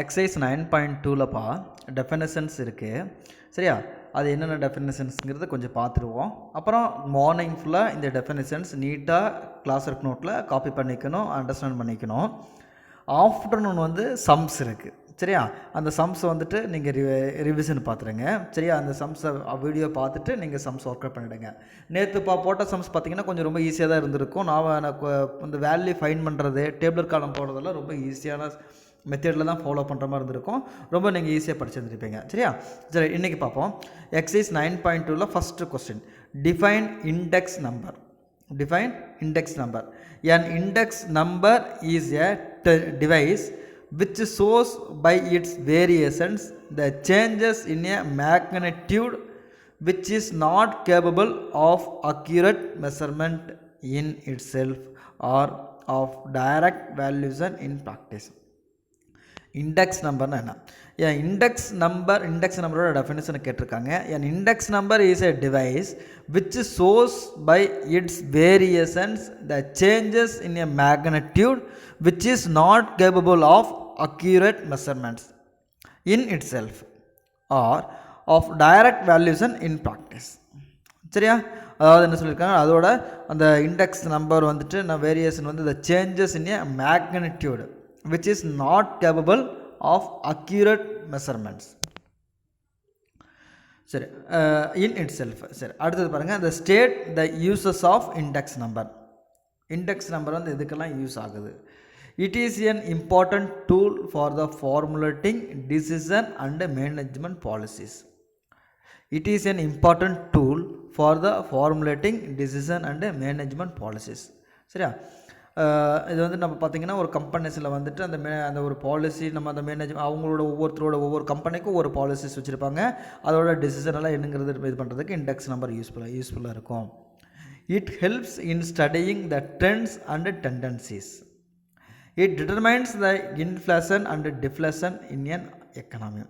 Exercise 9.2லப்பா definitions இருக்குது சரியா. அது என்னென்ன டெஃபினிஷன்ஸுங்கிறத கொஞ்சம் பார்த்துருவோம். அப்புறம் மார்னிங் ஃபுல்லாக இந்த டெஃபினிஷன்ஸ் நீட்டாக கிளாஸ் ஒர்க் நோட்டில் காப்பி பண்ணிக்கணும், அண்டர்ஸ்டாண்ட் பண்ணிக்கணும். ஆஃப்டர்நூன் வந்து சம்ஸ் இருக்குது சரியா. அந்த சம்ஸ் வந்துட்டு நீங்கள் ரிவிஷன் பார்த்துருங்க சரியா. அந்த சம்ஸை வீடியோ பார்த்துட்டு நீங்கள் சம்ஸ் ஒர்க் அவுட் பண்ணிவிடுங்க. நேற்று போட்ட சம்ஸ் பார்த்திங்கன்னா கொஞ்சம் ரொம்ப ஈஸியாக தான் இருந்திருக்கும். எனக்கு இந்த வேல்யூ ஃபைன் பண்ணுறது, டேபிள் காலம் போடுறதெல்லாம் ரொம்ப ஈஸியான மெத்தடில் தான் ஃபாலோ பண்ணுற மாதிரி இருந்திருக்கும். ரொம்ப நீங்கள் ஈஸியாக படிச்சுருந்துருப்பீங்க சரியா. சரி, இன்றைக்கி பார்ப்போம். எக்ஸசைஸ் 9.2ல் first question, define index number. Define index number. An index number is a device which shows by its variations the changes in a magnitude which is not capable of accurate measurement in itself or of direct valuation in practice. Index நம்பர்னா என்ன? ஏன் index நம்பரோட டெஃபினிஷனை கேட்டிருக்காங்க. An index number is a device which shows by its variations the changes in a magnitude which is not capable of accurate measurements in itself or of direct valuation in practice சரியா. அதாவது என்ன சொல்லியிருக்காங்க, அதோட அந்த index number வந்துட்டு நான் variation வந்து த changes in a magnitude which is not capable of accurate measurements சரி in itself. சரி, அடுத்தது பாருங்கள், the state the uses of index number. Index number வந்து எதுக்கெல்லாம் யூஸ் ஆகுது? It is an important tool for the formulating decision and management policies. It is an important tool for the formulating decision and management policies சரியா. இது வந்து நம்ம பார்த்திங்கன்னா ஒரு கம்பெனிஸில் வந்துட்டு அந்த ஒரு பாலிசி நம்ம அந்த அவங்களோட ஒவ்வொரு கம்பெனிக்கும் ஒரு பாலிசிஸ் வச்சுருப்பாங்க. அதோட டிசிஷனெல்லாம் என்னங்கிறது இது பண்ணுறதுக்கு இண்டெக்ஸ் நம்பர் யூஸ்ஃபுல்லாக இருக்கும். It helps in studying the trends and tendencies. It determines the inflation and deflation in an economy.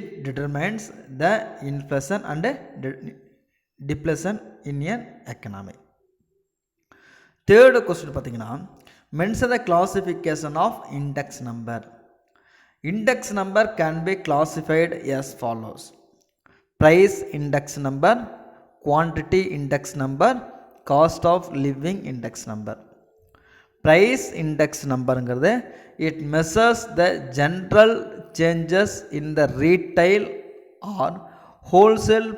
It determines the inflation and deflation in an economy. Third question பார்த்தீங்கன்னா, mention the classification of index number. Index number can be classified as follows: price index number, quantity index number, cost of living index number. Price index நம்பருங்கிறது it measures the general changes in the retail or wholesale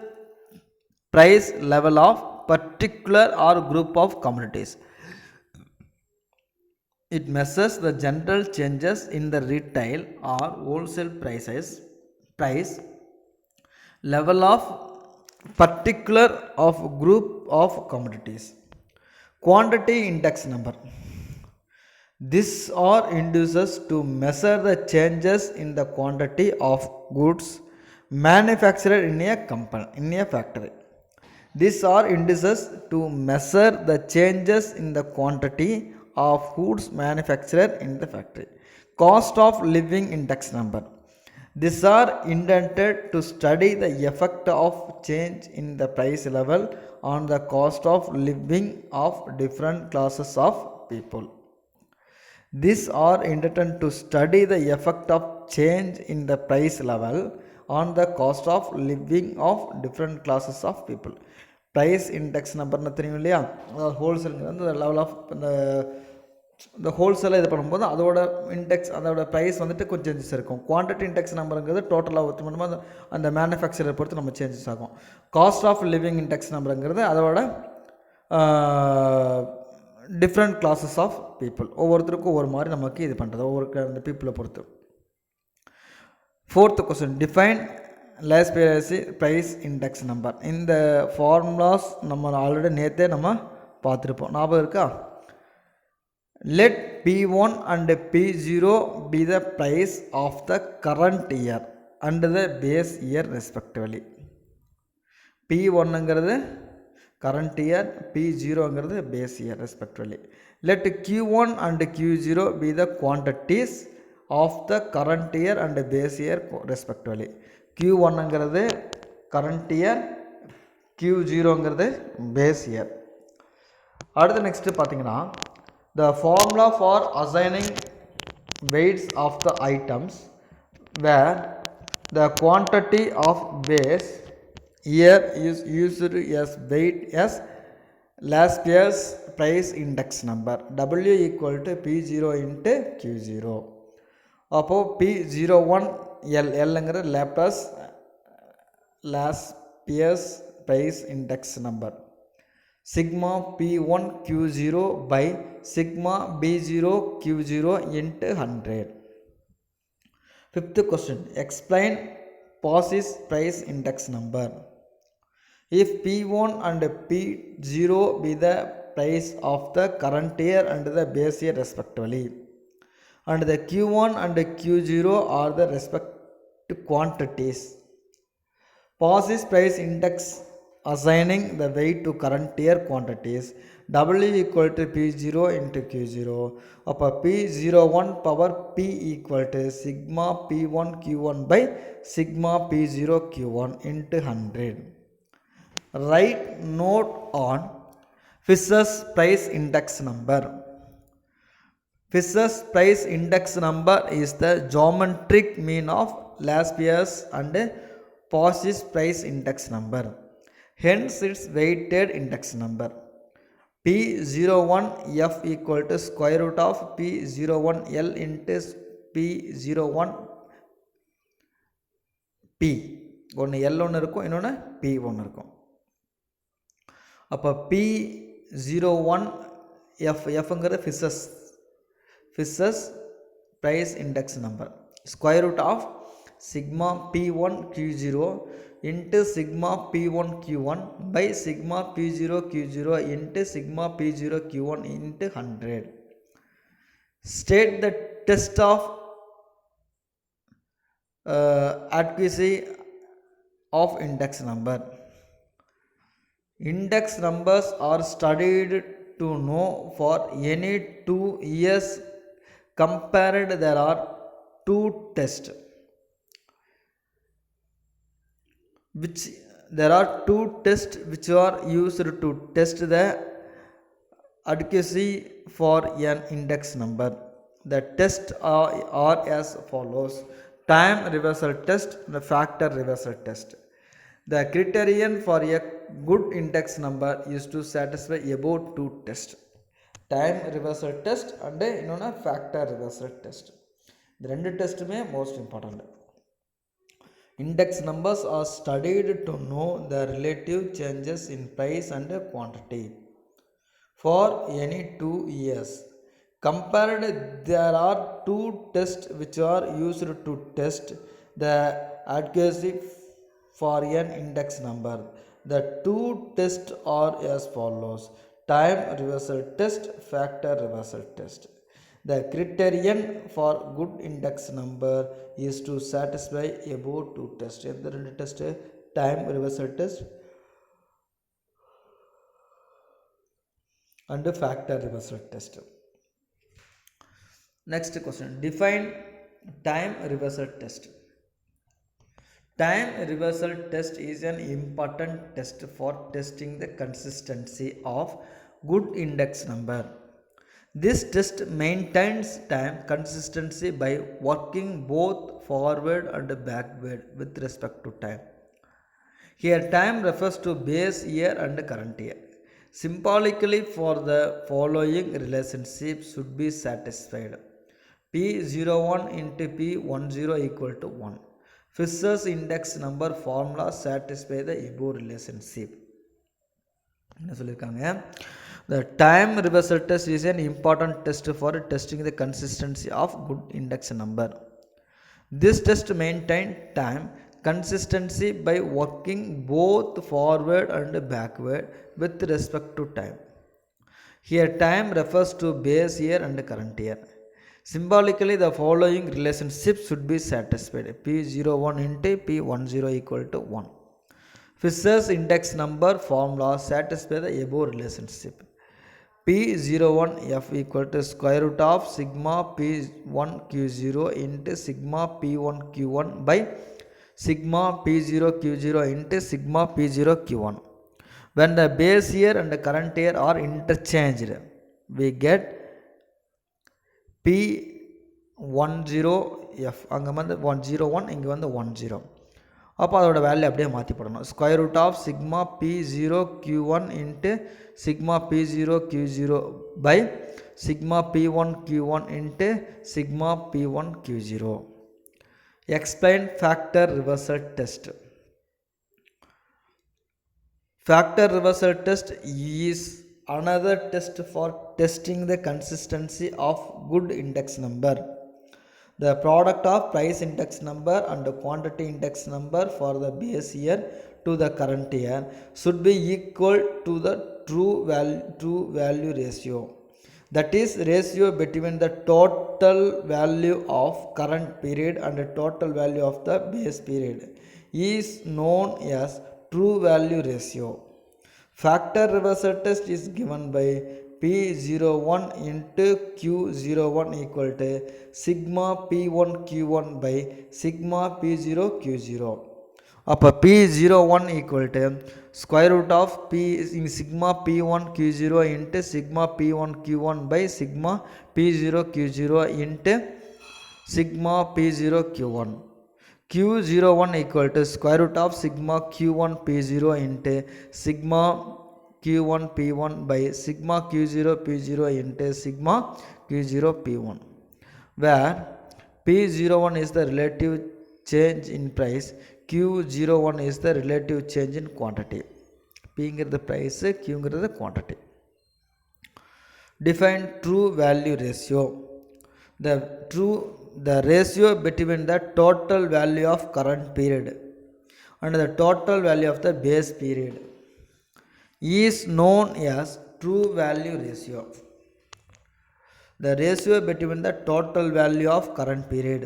price level of particular or group of communities. It measures the general changes in the retail or wholesale price level of particular of group of commodities. Quantity index number. These are indices to measure the changes in the quantity of goods manufactured in a company, in a factory. These are indices to measure the changes in the quantity of goods manufactured in the factory. Cost of living index number. These are intended to study the effect of change in the price level on the cost of living of different classes of people. These are intended to study the effect of change in the price level on the cost of living of different classes of people. Price index நம்பர்னு தெரியும் இல்லையா. அதாவது ஹோல்சேலுங்கிறது வந்து level of இந்த ஹோல்சேலாக இது பண்ணும்போது அதோட index அதோட ப்ரைஸ் வந்துட்டு கொஞ்சம் சேஞ்சஸ் இருக்கும். குவான்டிட்டி இண்டெக்ஸ் நம்பருங்கிறது டோட்டலாக ஒத்து பண்ணும்போது அந்த மேனுஃபேக்சரை பொறுத்து நம்ம சேஞ்சஸ் ஆகும். காஸ்ட் ஆஃப் லிவிங் இண்டெக்ஸ் நம்பருங்கிறது அதோட டிஃப்ரெண்ட் கிளாஸஸ் ஆஃப் பீப்புள், ஒவ்வொருத்தருக்கும் ஒவ்வொரு மாதிரி நமக்கு இது பண்ணுறது, ஒவ்வொரு அந்த பீப்புளை பொறுத்து. Fourth question, define last price index number. இந்த ஃபார்முலாஸ் நம்ம ஆல்ரெடி நேற்றே நம்ம பார்த்துருப்போம், ஞாபகம் இருக்கா? Let P1 and P0 be the price of the current year and the base year respectively. P1ங்கிறது current year, P0ங்கிறது base year respectively. Let Q1 and Q0 be the quantities of the current year and base year respectively. Q1ங்கிறது current year, Q0ங்கிறது base year. அடுத்து next பார்த்தீங்கன்னா, the formula for assigning weights of the items where the quantity of base here is used as weight as last year's price index number. W equal to P0 into Q0. அப்போ P01 Lங்கிற last year's price index number. Sigma P1 Q0 by sigma B0 Q0 into 100. Fifth question. Explain POSIX price index number. If P1 and P0 be the price of the current year and the base year respectively, and the Q1 and Q0 are the respective quantities, POSIX price index assigning the weight to current year quantities, W equal to P0 into Q0. அப்போ P01 power P equal to sigma P1 Q1 by sigma P0 Q1 into 100. Write note on Fisher's price index number. Fisher's price index number is the geometric mean of last year's and POSIX price index number. Hence its weighted index number. P01F equal to square root of P01L into P01P. ஒன்று L ஒன்று இருக்கும், இன்னொன்று P ஒன்று இருக்கும். அப்போ P01Fங்கிறது Fisher's price index number. Square root of sigma P1 Q0 into sigma P1 Q1 by sigma P0 Q0 into sigma P0 Q1 into 100. State the test of accuracy of index number. Index numbers are studied to know for any 2 years compared. There are two tests which are used to test the accuracy for an index number. The tests are as follows: time reversal test and factor reversal test. The criterion for a good index number is to satisfy above two tests: time reversal test and இன்னொன்று factor reversal test. இந்த ரெண்டு டெஸ்ட்டுமே most important. Index numbers are studied to know the relative changes in price and quantity for any 2 years compared. There are two tests which are used to test the accuracy for an index number. The two tests are as follows: time reversal test, factor reversal test. The criterion for good index number is to satisfy above two tests. எந்த ரெண்டு test? time reversal test and factor reversal test. Next question. Define time reversal test. Time reversal test is an important test for testing the consistency of good index number. This test maintains time consistency by working both forward and backward with respect to time. Here time refers to base year and current year. Symbolically, for the following relationship should be satisfied: P01 into P10 equal to 1. Fisher's index number formula satisfy the above relationship. என்ன சொல்லியிருக்காங்க? The time reversal test is an important test for testing the consistency of good index number. This test maintains time consistency by working both forward and backward with respect to time. Here time refers to base year and current year. Symbolically, the following relationship should be satisfied: P01 into P10 equal to 1. Fisher's index number formula satisfy the above relationship. P01F equal to square root of sigma P1 Q0 into sigma P1 Q1 by sigma P0 Q0 into sigma P0 Q1. When the base year and the current year are interchanged, we get 10f அங்கே வந்து 101 இங்கே வந்து 10. அப்போ அதோட value அப்படியே மாற்றி போடணும். Square root of sigma p0 q1 into sigma p0 q0 by sigma p1 q1 into sigma p1 q0. Explain factor reversal test. Factor reversal test is another test for testing the consistency of good index number. The product of price index number and quantity index number for the base year to the current year should be equal to the true value ratio. That is ratio between the total value of current period and the total value of the base period is known as true value ratio. Factor reversal test is given by P01 into Q01 equal to sigma P1 Q1 by sigma P0 Q0. அப்போ P01 equal to square root of P in sigma P1 Q0 into sigma P1 Q1 by sigma P0 Q0 into sigma P0 Q1. Q01 equal to square root of sigma Q1 P0 into sigma Q1 P1 by sigma Q0 P0 into sigma Q0 P1, where P01 is the relative change in price, Q01 is the relative change in quantity. P is the price, Q is the quantity. Define true value ratio. The ratio between the total value of current period and the total value of the base period is known as true value ratio. The ratio between the total value of current period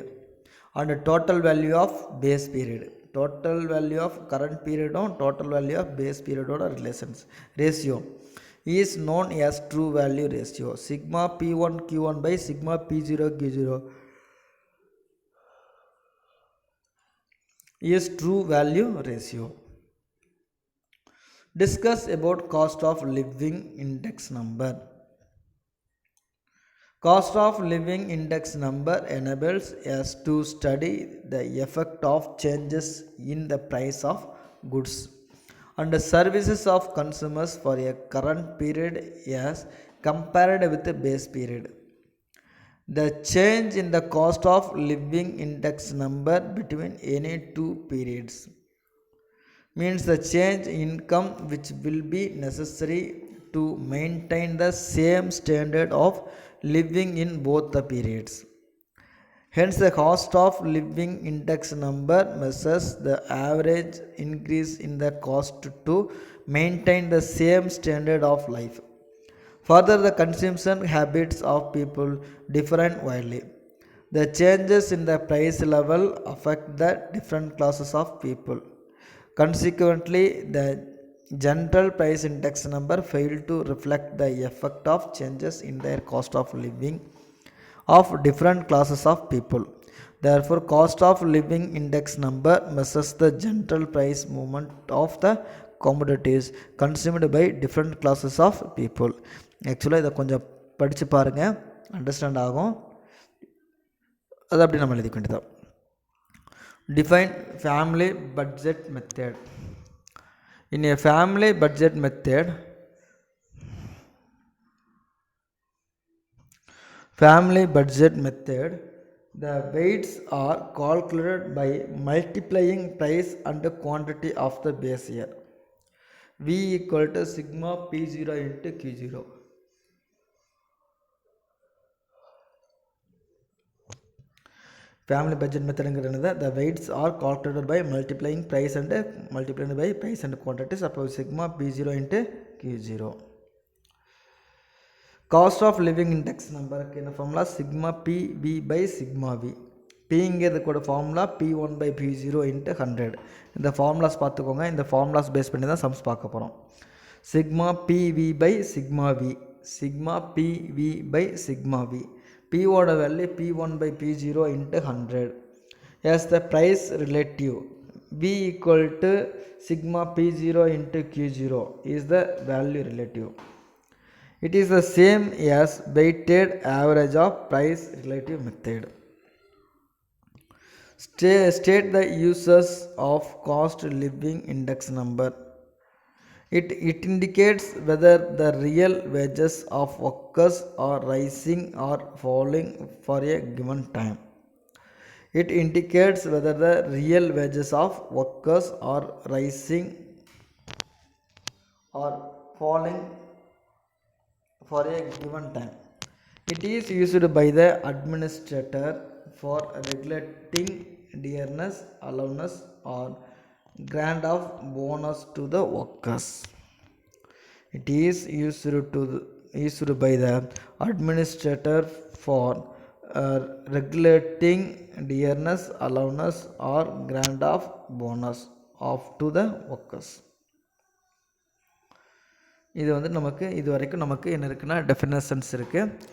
and the total value of base period. Total value of current period and total value of base period or relations ratio is known as true value ratio. Sigma P1 Q1 by sigma P0 Q0 is true value ratio. Discuss about cost of living index number. Cost of living index number enables us to study the effect of changes in the price of goods and the services of consumers for a current period as compared with the base period. The change in the cost of living index number between any two periods means the change in income which will be necessary to maintain the same standard of living in both the periods. Hence, the cost of living index number measures the average increase in the cost to maintain the same standard of life. Further, the consumption habits of people differ widely. The changes in the price level affect the different classes of people. Consequently, the general price index number failed to reflect the effect of changes in their cost of living of different classes of people. Therefore, cost of living index number measures the general price movement of the commodities consumed by different classes of people. ஆக்சுவலாக இதை கொஞ்சம் படித்து பாருங்கள், understand ஆகும். அது அப்படி நம்ம எழுதிக்க வேண்டியதான். Define family budget method. In a family budget method, the weights are calculated by multiplying price and quantity of the base year. V equal to sigma P0 into Q0. Family budget method engiradhu, the weights are calculated by multiplying price and quantities. Suppose sigma P0 into Q0. Cost of living index number in the formula sigma PV by sigma V. P இங்கிறது கூட formula P1 by P0 into 100. இந்த formulas பார்த்துக்கோங்க. இந்த formulas base பண்ணி தான் sums பார்க்க போகிறோம். sigma PV by sigma V. sigma PV by sigma V. P ஓட value P1 by P0 into 100. As the price relative, V equal to sigma P0 into Q0 is the value relative. It is the same as weighted average of price relative method. State the uses of cost living index number. It indicates whether the real wages of workers are rising or falling for a given time. It indicates whether the real wages of workers are rising or falling for a given time. It is used by the administrator for regulating dearness, allowance, or grant of bonus to the workers. It is used by the administrator for regulating dearness, allowance, or grant of bonus to the workers. இது வந்து நமக்கு இது வரைக்கும் நமக்கு என்ன இருக்குன்னா definitions இருக்குது.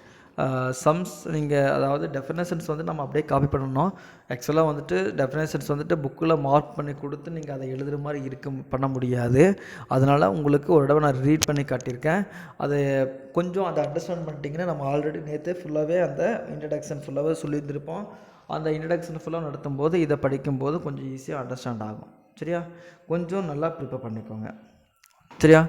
Sums நீங்கள் அதாவது டெஃபினேஷன்ஸ் வந்து நம்ம அப்படியே காப்பி பண்ணணும். ஆக்சுவலாக வந்துட்டு டெஃபினேஷன்ஸ் வந்துட்டு புக்கில் மார்க் பண்ணி கொடுத்து நீங்கள் அதை எழுதுகிற மாதிரி பண்ண முடியாது. அதனால் உங்களுக்கு ஒரு தடவை நான் ரீட் பண்ணி காட்டியிருக்கேன். அதை கொஞ்சம் அதை அண்டர்ஸ்டாண்ட் பண்ணிட்டீங்கன்னா நம்ம ஆல்ரெடி நேற்று ஃபுல்லாகவே அந்த இன்ட்ரடக்ஷன் ஃபுல்லாகவே சொல்லியிருந்திருப்போம். அந்த இன்ட்ரடக்ஷன் ஃபுல்லாக நடத்தும்போது இதை படிக்கும்போது கொஞ்சம் ஈஸியாக அண்டர்ஸ்டாண்ட் ஆகும். சரியா? கொஞ்சம் நல்லா ப்ரிப்பேர் பண்ணிக்கோங்க. சரியா?